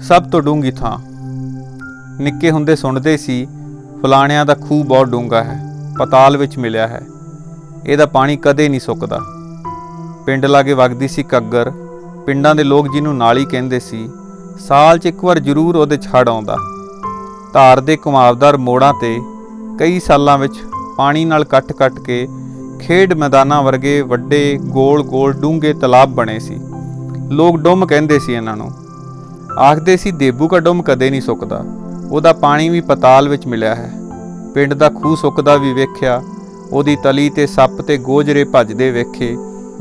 सब तो डूंगी थां। निक्के हुंदे सुणदे सी फलाणिਆਂ ਦਾ ਖੂਹ बहुत डूंगा है, पताल विच मिलिया है, ਇਹਦਾ पानी कदे नहीं सुकदा। पिंड लागे वगदी सी घग्गर। पिंडां दे लोग जिहनूं नाली कहिंदे सी, साल 'ਚ एक वार जरूर ਉਹਦੇ 'ਚ हड़ आउंदा। धार ਦੇ ਘੁਮਾਵਦਾਰ ਮੋੜਾਂ ਤੇ कई सालां विच पानी नाल कट के खेड मैदानां वर्गे वड्डे गोल गोल डूंगे तलाब बने सी। लोग डुम कहिंदे सी इन्हां नूं। आखदे सी देबू का डुम कदे नहीं सुकदा, ਉਹਦਾ पानी भी पताल विच मिलिया है। पिंड दा खूह सुकदा भी वेख्या, ਉਹਦੀ तली ते सप ते गोजरे भजदे वेखे,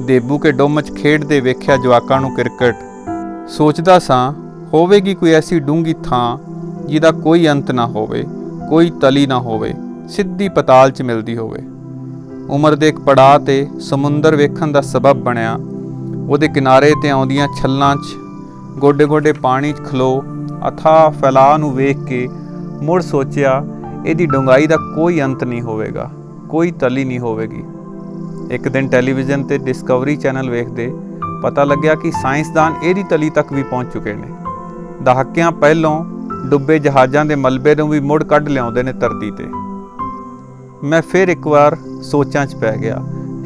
देबू के डुम 'ਚ खेडदे वेख्या जवाकां नूं क्रिकेट। सोचदा सां होवेगी कोई ऐसी डूंगी थां जिहदा कोई अंत ना होवे, कोई तली ना होवे, सिद्धी पताल 'ਚ मिलदी होवे। उमर दे एक पड़ाਅ ते समुंदर वेखण दा सबब बणिया। ਉਹਦੇ किनारे ते आउंदियां छल्लां 'ਚ गोडे गोडे पानी 'ਚ खलो अथाह फैलाअ नूं वेख के मुड़ सोचिया ਇਹਦੀ डूंगाई दा कोई अंत नहीं होवेगा, कोई तली नहीं होवेगी। एक दिन टैलीविजन ते डिस्कवरी चैनल वेखदे पता लग्या कि साइंसदान ਇਹਦੀ तली तक भी पहुँच चुके ने। दहाकियां पहलों डुੱਬੇ जहाज़ां दे मलबे नूं भी मुड़ कढ लिआउंदे ने धरती ते। मैं फिर एक बार सोचां 'ਚ पै गया,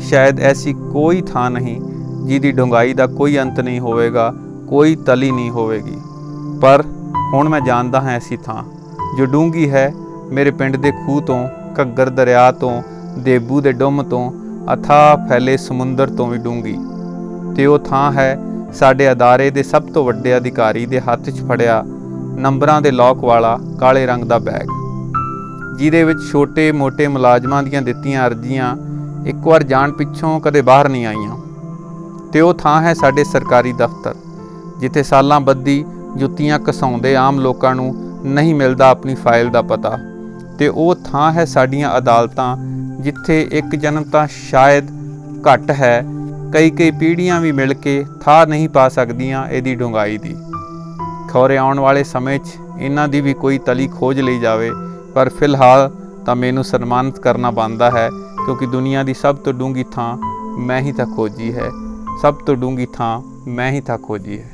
शायद ऐसी कोई थां नहीं जिहदी डूंगाई दा कोई अंत नहीं होवेगा, कोई तली नहीं होवेगी। पर हुण मैं जानदा हां ऐसी थां जो डूंगी है, मेरे पिंड दे खूह तो, घग्गर दरिया तो, देबू दे डुम तो, अथाह फैले समुंदर तो भी डूंगी। ते ਉਹ ਥਾਂ है ਸਾਡੇ ਅਦਾਰੇ ਦੇ ਸਭ ਤੋਂ ਵੱਡੇ ਅਧਿਕਾਰੀ ਦੇ ਹੱਥ 'ਚ ਫੜਿਆ ਨੰਬਰਾਂ ਦੇ ਲੌਕ ਵਾਲਾ ਕਾਲੇ ਰੰਗ ਦਾ ਬੈਗ, ਜਿਹਦੇ ਵਿੱਚ ਛੋਟੇ ਮੋਟੇ ਮੁਲਾਜ਼ਮਾਂ ਦੀਆਂ ਦਿੱਤੀਆਂ ਅਰਜ਼ੀਆਂ ਇੱਕ ਵਾਰ ਜਾਣ ਪਿੱਛੋਂ ਕਦੇ ਬਾਹਰ ਨਹੀਂ ਆਈਆਂ। ਤੇ ਉਹ ਥਾਂ ਹੈ ਸਾਡੇ ਸਰਕਾਰੀ ਦਫ਼ਤਰ, ਜਿੱਥੇ ਸਾਲਾਂ ਬੱਧੀ ਜੁੱਤੀਆਂ ਘਸਾਉਂਦੇ ਆਮ ਲੋਕਾਂ ਨੂੰ ਨਹੀਂ ਮਿਲਦਾ ਆਪਣੀ ਫਾਈਲ ਦਾ ਪਤਾ। ਤੇ ਉਹ ਥਾਂ ਹੈ ਸਾਡੀਆਂ ਅਦਾਲਤਾਂ, ਜਿੱਥੇ ਇੱਕ ਜਨਮ ਤਾਂ ਸ਼ਾਇਦ ਘੱਟ ਹੈ, ਕਈ ਪੀੜ੍ਹੀਆਂ ਵੀ ਮਿਲ ਕੇ ਥਾਂ ਨਹੀਂ ਪਾ ਸਕਦੀਆਂ ਇਹਦੀ ਡੂੰਘਾਈ ਦੀ। ਖੌਰੇ ਆਉਣ ਵਾਲੇ ਸਮੇਂ 'ਚ ਇਹਨਾਂ ਦੀ ਵੀ ਕੋਈ ਤਲੀ ਖੋਜ ਲਈ ਜਾਵੇ, ਪਰ ਫਿਲਹਾਲ ਤਾਂ ਮੈਨੂੰ ਸਨਮਾਨਿਤ ਕਰਨਾ ਬਣਦਾ ਹੈ, ਕਿਉਂਕਿ ਦੁਨੀਆ ਦੀ ਸਭ ਤੋਂ ਡੂੰਘੀ ਥਾਂ ਮੈਂ ਹੀ ਤਾਂ ਖੋਜੀ ਹੈ, ਸਭ ਤੋਂ ਡੂੰਘੀ ਥਾਂ ਮੈਂ ਹੀ ਤਾਂ ਖੋਜੀ ਹੈ।